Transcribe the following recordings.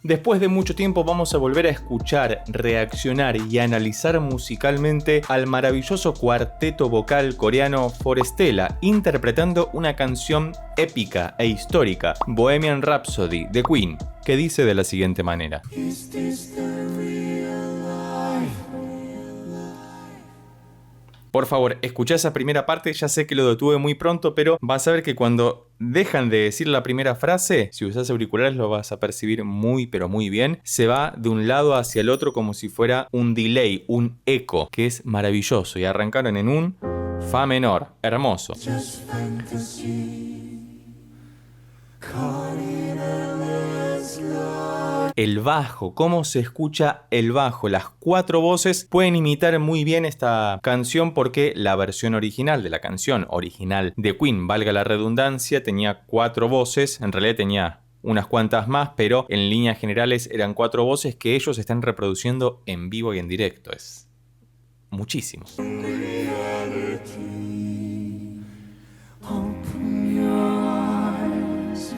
Después de mucho tiempo vamos a volver a escuchar, reaccionar y analizar musicalmente al maravilloso cuarteto vocal coreano Forestella interpretando una canción épica e histórica, Bohemian Rhapsody de Queen, que dice de la siguiente manera. Por favor, escuchá esa primera parte, ya sé que lo detuve muy pronto, pero vas a ver que cuando dejan de decir la primera frase, si usás auriculares lo vas a percibir muy pero muy bien, se va de un lado hacia el otro como si fuera un delay, un eco, que es maravilloso, y arrancaron en un fa menor, hermoso. El bajo, cómo se escucha el bajo, las 4 voces pueden imitar muy bien esta canción porque la versión original de la canción original de Queen, valga la redundancia, tenía 4 voces, en realidad tenía unas cuantas más, pero en líneas generales eran 4 voces que ellos están reproduciendo en vivo y en directo, es muchísimo.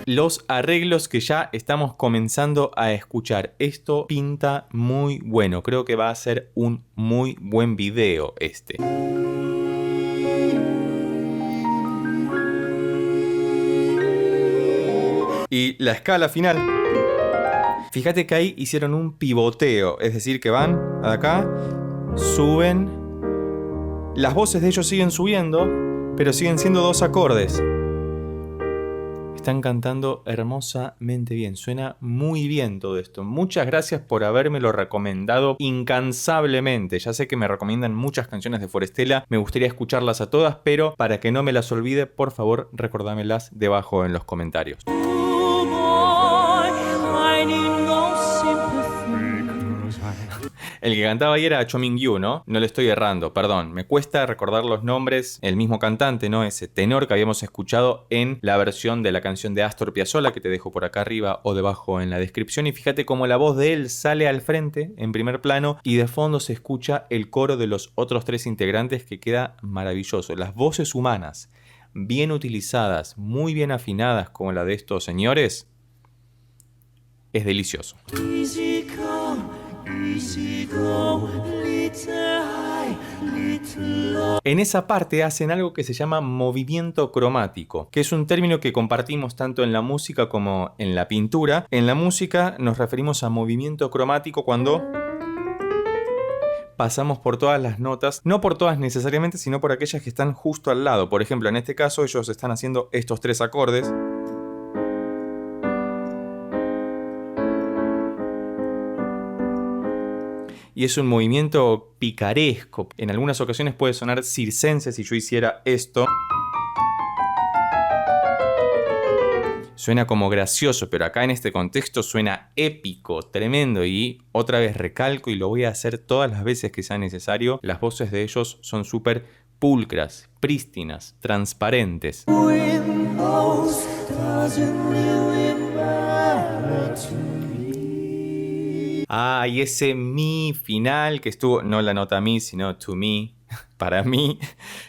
Los arreglos que ya estamos comenzando a escuchar. Esto pinta muy bueno. Creo que va a ser un muy buen video este. Y la escala final. Fíjate que ahí hicieron un pivoteo. Es decir, que van acá, suben. Las voces de ellos siguen subiendo, pero siguen siendo 2 acordes. Están cantando hermosamente bien, suena muy bien todo esto. Muchas gracias por habérmelo recomendado incansablemente. Ya sé que me recomiendan muchas canciones de Forestella, me gustaría escucharlas a todas, pero para que no me las olvide, por favor, recordámelas debajo en los comentarios. El que cantaba ahí era Cho Min-gyu, ¿no? No le estoy errando, perdón. Me cuesta recordar los nombres. El mismo cantante, ¿no? Ese tenor que habíamos escuchado en la versión de la canción de Astor Piazzolla, que te dejo por acá arriba o debajo en la descripción. Y fíjate cómo la voz de él sale al frente, en primer plano, y de fondo se escucha el coro de los otros 3 integrantes que queda maravilloso. Las voces humanas, bien utilizadas, muy bien afinadas como la de estos señores, es delicioso. En esa parte hacen algo que se llama movimiento cromático, que es un término que compartimos tanto en la música como en la pintura. En la música nos referimos a movimiento cromático cuando pasamos por todas las notas, no por todas necesariamente, sino por aquellas que están justo al lado. Por ejemplo, en este caso ellos están haciendo estos 3 acordes. Y es un movimiento picaresco. En algunas ocasiones puede sonar circense si yo hiciera esto. Suena como gracioso, pero acá en este contexto suena épico, tremendo. Y otra vez recalco, y lo voy a hacer todas las veces que sea necesario, las voces de ellos son súper pulcras, prístinas, transparentes. Ah, y ese mi final que estuvo, no la nota mi, sino to me, para mí,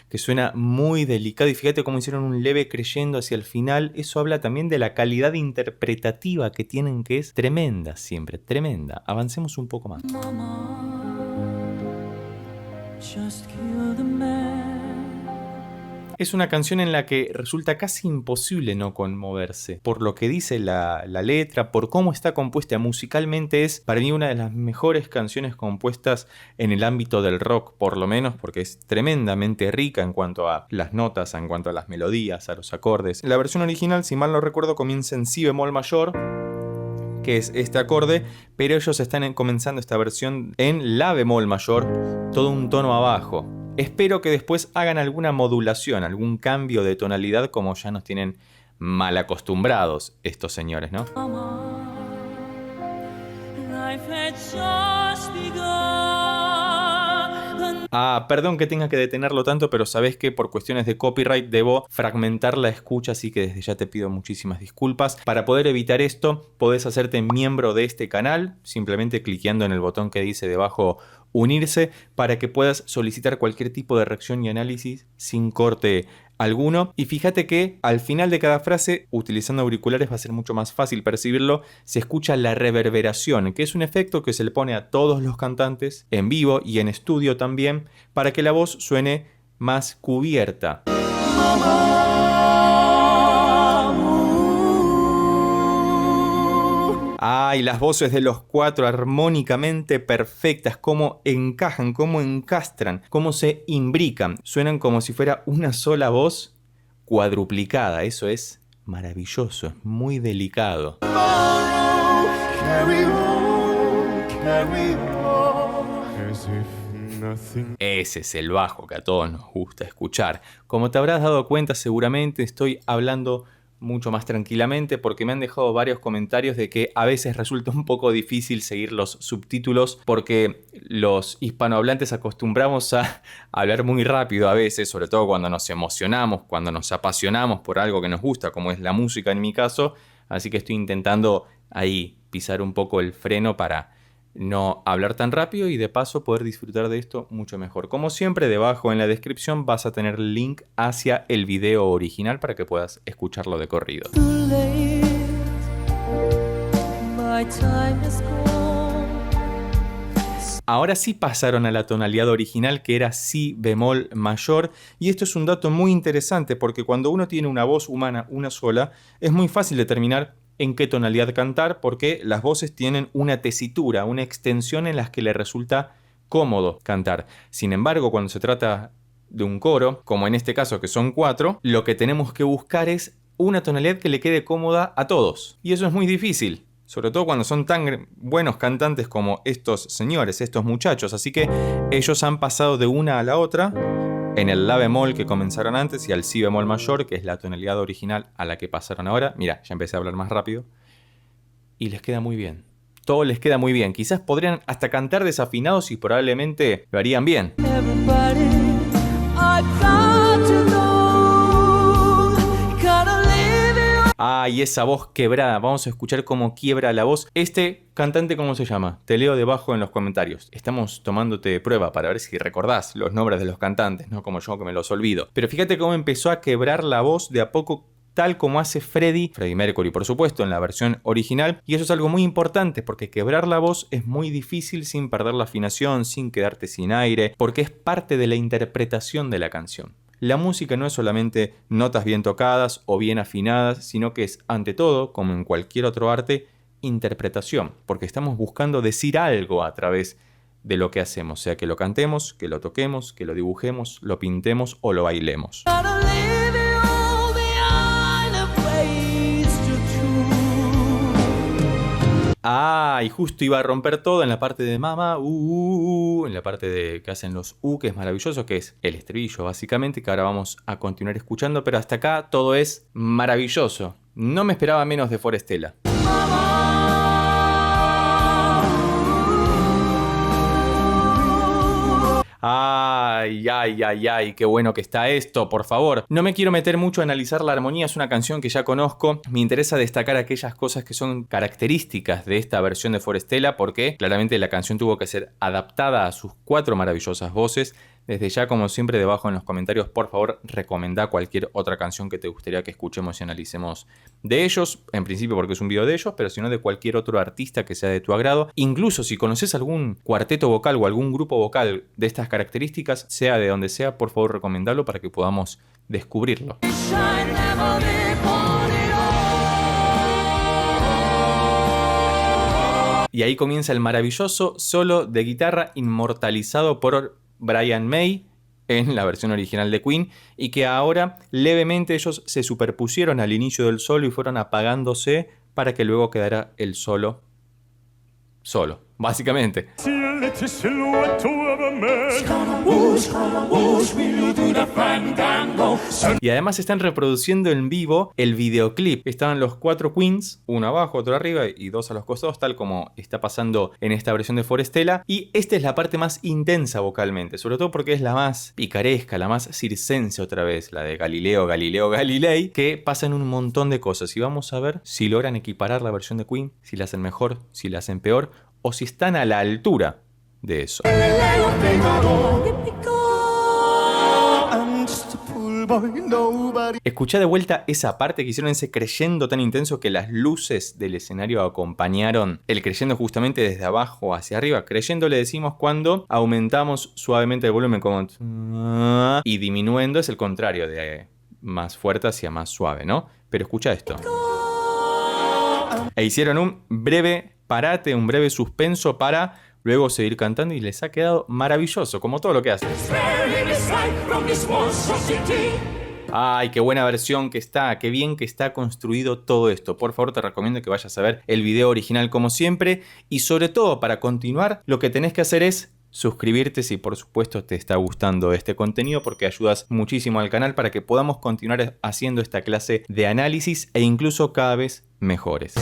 que suena muy delicado. Y fíjate cómo hicieron un leve creyendo hacia el final. Eso habla también de la calidad interpretativa que tienen, que es tremenda siempre, tremenda. Avancemos un poco más. Just kill the man. Es una canción en la que resulta casi imposible no conmoverse. Por lo que dice la letra, por cómo está compuesta musicalmente, es para mí una de las mejores canciones compuestas en el ámbito del rock, por lo menos porque es tremendamente rica en cuanto a las notas, en cuanto a las melodías, a los acordes. La versión original, si mal no recuerdo, comienza en si bemol mayor, que es este acorde, pero ellos están comenzando esta versión en la bemol mayor, todo un tono abajo. Espero que después hagan alguna modulación, algún cambio de tonalidad, como ya nos tienen mal acostumbrados estos señores, ¿no? Ah, perdón que tenga que detenerlo tanto, pero sabés que por cuestiones de copyright debo fragmentar la escucha, así que desde ya te pido muchísimas disculpas. Para poder evitar esto, podés hacerte miembro de este canal, simplemente cliqueando en el botón que dice debajo unirse, para que puedas solicitar cualquier tipo de reacción y análisis sin corte alguno. Y fíjate que al final de cada frase, utilizando auriculares va a ser mucho más fácil percibirlo, se escucha la reverberación, que es un efecto que se le pone a todos los cantantes en vivo y en estudio también, para que la voz suene más cubierta. Ay, las voces de los cuatro armónicamente perfectas, cómo encajan, cómo encastran, cómo se imbrican. Suenan como si fuera una sola voz cuadruplicada. Eso es maravilloso, es muy delicado. Ese es el bajo que a todos nos gusta escuchar. Como te habrás dado cuenta, seguramente estoy hablando mucho más tranquilamente porque me han dejado varios comentarios de que a veces resulta un poco difícil seguir los subtítulos porque los hispanohablantes acostumbramos a hablar muy rápido a veces, sobre todo cuando nos emocionamos, cuando nos apasionamos por algo que nos gusta, como es la música en mi caso, así que estoy intentando ahí pisar un poco el freno para no hablar tan rápido y de paso poder disfrutar de esto mucho mejor. Como siempre, debajo en la descripción vas a tener el link hacia el video original para que puedas escucharlo de corrido. Ahora sí pasaron a la tonalidad original, que era si bemol mayor, y esto es un dato muy interesante porque cuando uno tiene una voz humana, una sola, es muy fácil determinar en qué tonalidad cantar porque las voces tienen una tesitura, una extensión en las que le resulta cómodo cantar. Sin embargo, cuando se trata de un coro, como en este caso que son 4, lo que tenemos que buscar es una tonalidad que le quede cómoda a todos. Y eso es muy difícil, sobre todo cuando son tan buenos cantantes como estos señores, estos muchachos. Así que ellos han pasado de una a la otra en el la bemol que comenzaron antes y al si bemol mayor, que es la tonalidad original a la que pasaron ahora. Mira, ya empecé a hablar más rápido. Y les queda muy bien. Todo les queda muy bien. Quizás podrían hasta cantar desafinados y probablemente lo harían bien. Y esa voz quebrada. Vamos a escuchar cómo quiebra la voz. Este cantante, ¿cómo se llama? Te leo debajo en los comentarios. Estamos tomándote de prueba para ver si recordás los nombres de los cantantes, no como yo que me los olvido. Pero fíjate cómo empezó a quebrar la voz de a poco, tal como hace Freddie Mercury, por supuesto, en la versión original. Y eso es algo muy importante porque quebrar la voz es muy difícil sin perder la afinación, sin quedarte sin aire, porque es parte de la interpretación de la canción. La música no es solamente notas bien tocadas o bien afinadas, sino que es, ante todo, como en cualquier otro arte, interpretación, porque estamos buscando decir algo a través de lo que hacemos, sea que lo cantemos, que lo toquemos, que lo dibujemos, lo pintemos o lo bailemos. Y justo iba a romper todo en la parte de mama, en la parte de que hacen los que es maravilloso, que es el estribillo básicamente, que ahora vamos a continuar escuchando, pero hasta acá todo es maravilloso. No me esperaba menos de Forestella. Qué bueno que está esto, por favor. No me quiero meter mucho a analizar la armonía, es una canción que ya conozco. Me interesa destacar aquellas cosas que son características de esta versión de Forestella, porque claramente la canción tuvo que ser adaptada a sus 4 maravillosas voces. Desde ya, como siempre, debajo en los comentarios, por favor, recomendá cualquier otra canción que te gustaría que escuchemos y analicemos de ellos. En principio porque es un video de ellos, pero si no de cualquier otro artista que sea de tu agrado. Incluso si conoces algún cuarteto vocal o algún grupo vocal de estas características, sea de donde sea, por favor, recomendalo para que podamos descubrirlo. Y ahí comienza el maravilloso solo de guitarra inmortalizado por Brian May en la versión original de Queen, y que ahora levemente ellos se superpusieron al inicio del solo y fueron apagándose para que luego quedara el solo, básicamente. Y además están reproduciendo en vivo el videoclip. Estaban los 4 Queens, uno abajo, otro arriba y 2 a los costados, tal como está pasando en esta versión de Forestella. Y esta es la parte más intensa vocalmente, sobre todo porque es la más picaresca, la más circense otra vez, la de Galileo Galilei, que pasan un montón de cosas. Y vamos a ver si logran equiparar la versión de Queen, si la hacen mejor, si la hacen peor, o si están a la altura de eso. Escuchá de vuelta esa parte que hicieron, ese creyendo tan intenso que las luces del escenario acompañaron. El creyendo justamente desde abajo hacia arriba. Creyendo le decimos cuando aumentamos suavemente el volumen como... Y disminuyendo es el contrario, de más fuerte hacia más suave, ¿no? Pero escucha esto. E hicieron un breve parate, un breve suspenso para luego seguir cantando y les ha quedado maravilloso, como todo lo que hacen. Ay, qué buena versión que está, qué bien que está construido todo esto. Por favor, te recomiendo que vayas a ver el video original como siempre. Y sobre todo, para continuar, lo que tenés que hacer es suscribirte si por supuesto te está gustando este contenido, porque ayudas muchísimo al canal para que podamos continuar haciendo esta clase de análisis e incluso cada vez mejores.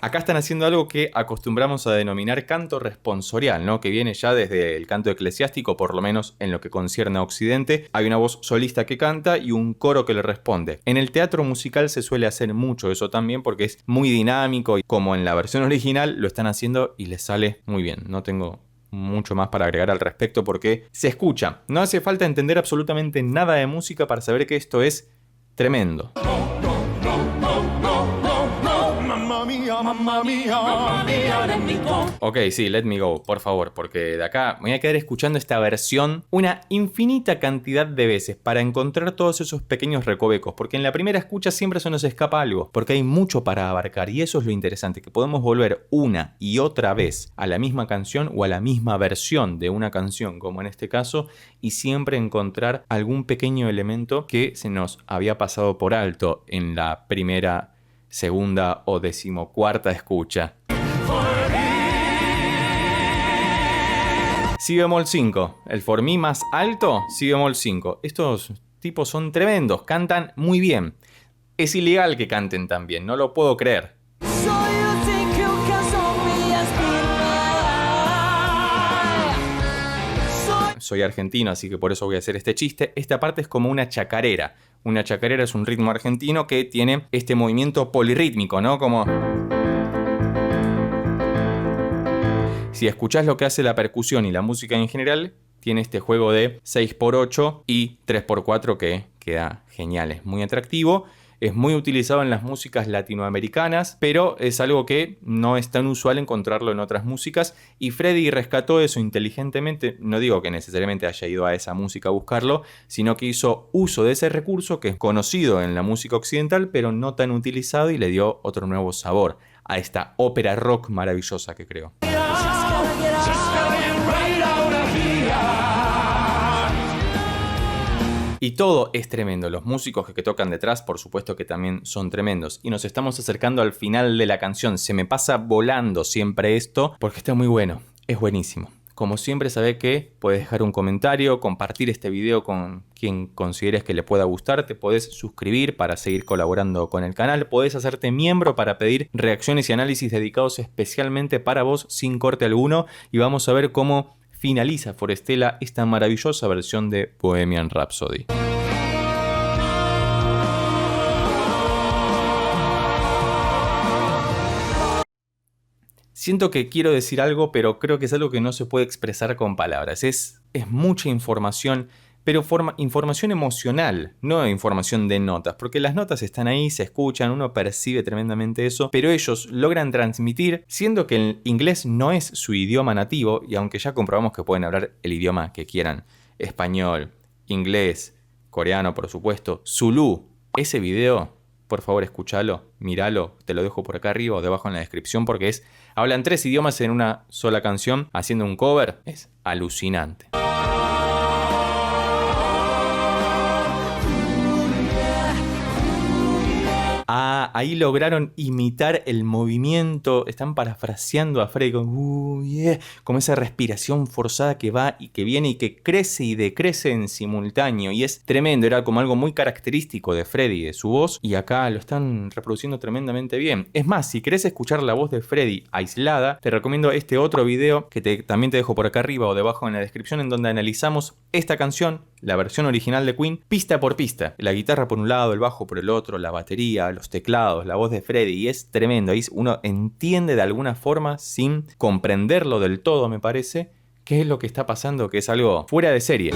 Acá están haciendo algo que acostumbramos a denominar canto responsorial, ¿no? Que viene ya desde el canto eclesiástico, por lo menos en lo que concierne a Occidente. Hay una voz solista que canta y un coro que le responde. En el teatro musical se suele hacer mucho eso también porque es muy dinámico y como en la versión original lo están haciendo y les sale muy bien. No tengo mucho más para agregar al respecto porque se escucha. No hace falta entender absolutamente nada de música para saber que esto es tremendo. Mamma mía, let me go. Ok, sí, let me go, por favor, porque de acá me voy a quedar escuchando esta versión una infinita cantidad de veces para encontrar todos esos pequeños recovecos, porque en la primera escucha siempre se nos escapa algo, porque hay mucho para abarcar y eso es lo interesante, que podemos volver una y otra vez a la misma canción o a la misma versión de una canción, como en este caso, y siempre encontrar algún pequeño elemento que se nos había pasado por alto en la primera, segunda o decimocuarta escucha. Si bemol 5, el for mi más alto, si bemol 5. Estos tipos son tremendos, cantan muy bien. Es ilegal que canten tan bien, no lo puedo creer. Soy argentino, así que por eso voy a hacer este chiste. Esta parte es como una chacarera. Una chacarera es un ritmo argentino que tiene este movimiento polirrítmico, ¿no? Como... Si escuchás lo que hace la percusión y la música en general, tiene este juego de 6x8 y 3x4 que queda genial, es muy atractivo. Es muy utilizado en las músicas latinoamericanas, pero es algo que no es tan usual encontrarlo en otras músicas. Y Freddy rescató eso inteligentemente. No digo que necesariamente haya ido a esa música a buscarlo, sino que hizo uso de ese recurso que es conocido en la música occidental, pero no tan utilizado, y le dio otro nuevo sabor a esta ópera rock maravillosa que creó. Y todo es tremendo, los músicos que tocan detrás por supuesto que también son tremendos. Y nos estamos acercando al final de la canción, se me pasa volando siempre esto porque está muy bueno, es buenísimo. Como siempre, sabe que puedes dejar un comentario, compartir este video con quien consideres que le pueda gustar, te podés suscribir para seguir colaborando con el canal, podés hacerte miembro para pedir reacciones y análisis dedicados especialmente para vos sin corte alguno, y vamos a ver cómo finaliza Forestella esta maravillosa versión de Bohemian Rhapsody. Siento que quiero decir algo, pero creo que es algo que no se puede expresar con palabras. Es mucha información, pero información emocional, no información de notas, porque las notas están ahí, se escuchan, uno percibe tremendamente eso, pero ellos logran transmitir, siendo que el inglés no es su idioma nativo, y aunque ya comprobamos que pueden hablar el idioma que quieran, español, inglés, coreano por supuesto, zulú, ese video, por favor escúchalo, míralo, te lo dejo por acá arriba o debajo en la descripción, porque hablan 3 idiomas en una sola canción haciendo un cover, es alucinante. Ah, ahí lograron imitar el movimiento, están parafraseando a Freddy con yeah, como esa respiración forzada que va y que viene y que crece y decrece en simultáneo, y es tremendo, era como algo muy característico de Freddy, de su voz, y acá lo están reproduciendo tremendamente bien. Es más, si querés escuchar la voz de Freddy aislada, te recomiendo este otro video que también te dejo por acá arriba o debajo en la descripción, en donde analizamos esta canción, la versión original de Queen, pista por pista. La guitarra por un lado, el bajo por el otro, la batería, los teclados, la voz de Freddy, y es tremendo. Ahí uno entiende de alguna forma, sin comprenderlo del todo me parece, qué es lo que está pasando, que es algo fuera de serie.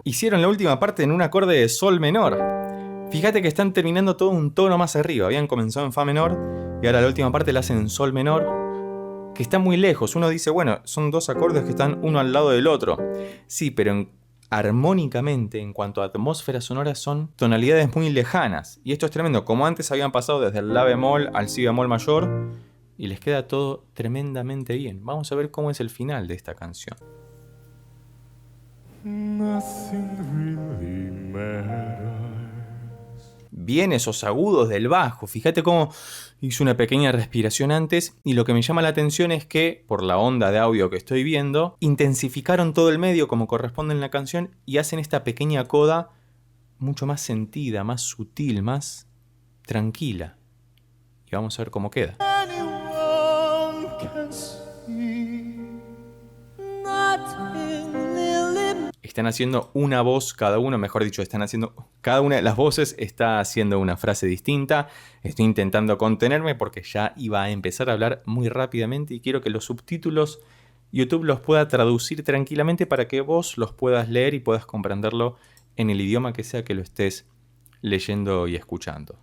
Hicieron la última parte en un acorde de sol menor. Fíjate que están terminando todo un tono más arriba. Habían comenzado en fa menor y ahora la última parte la hacen en sol menor, que está muy lejos. Uno dice, bueno, son dos acordes que están uno al lado del otro. Sí, pero armónicamente, en cuanto a atmósfera sonora, son tonalidades muy lejanas. Y esto es tremendo. Como antes habían pasado desde el la bemol al si bemol mayor y les queda todo tremendamente bien. Vamos a ver cómo es el final de esta canción. Bien esos agudos del bajo. Fíjate cómo hice una pequeña respiración antes y lo que me llama la atención es que, por la onda de audio que estoy viendo, intensificaron todo el medio como corresponde en la canción y hacen esta pequeña coda mucho más sentida, más sutil, más tranquila. Y vamos a ver cómo queda. Están haciendo una voz cada uno, mejor dicho, están haciendo cada una de las voces está haciendo una frase distinta. Estoy intentando contenerme porque ya iba a empezar a hablar muy rápidamente y quiero que los subtítulos YouTube los pueda traducir tranquilamente para que vos los puedas leer y puedas comprenderlo en el idioma que sea que lo estés leyendo y escuchando.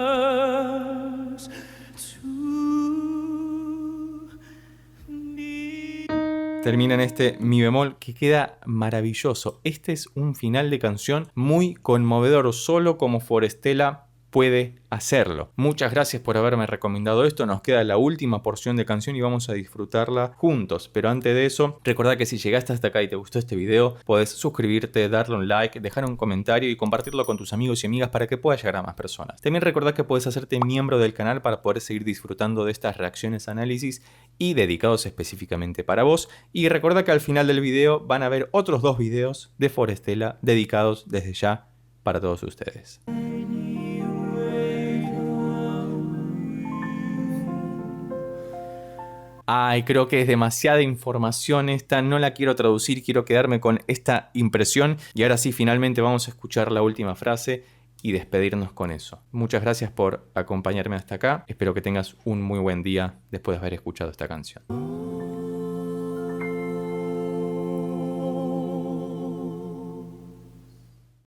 Termina en este mi bemol que queda maravilloso. Este es un final de canción muy conmovedor, solo como Forestella puede hacerlo. Muchas gracias por haberme recomendado esto. Nos queda la última porción de canción y vamos a disfrutarla juntos. Pero antes de eso, recordá que si llegaste hasta acá y te gustó este video, podés suscribirte, darle un like, dejar un comentario y compartirlo con tus amigos y amigas para que pueda llegar a más personas. También recordá que podés hacerte miembro del canal para poder seguir disfrutando de estas reacciones, análisis y dedicados específicamente para vos. Y recordá que al final del video van a ver otros 2 videos de Forestella dedicados desde ya para todos ustedes. Ay, creo que es demasiada información esta, no la quiero traducir, quiero quedarme con esta impresión. Y ahora sí, finalmente vamos a escuchar la última frase y despedirnos con eso. Muchas gracias por acompañarme hasta acá. Espero que tengas un muy buen día después de haber escuchado esta canción.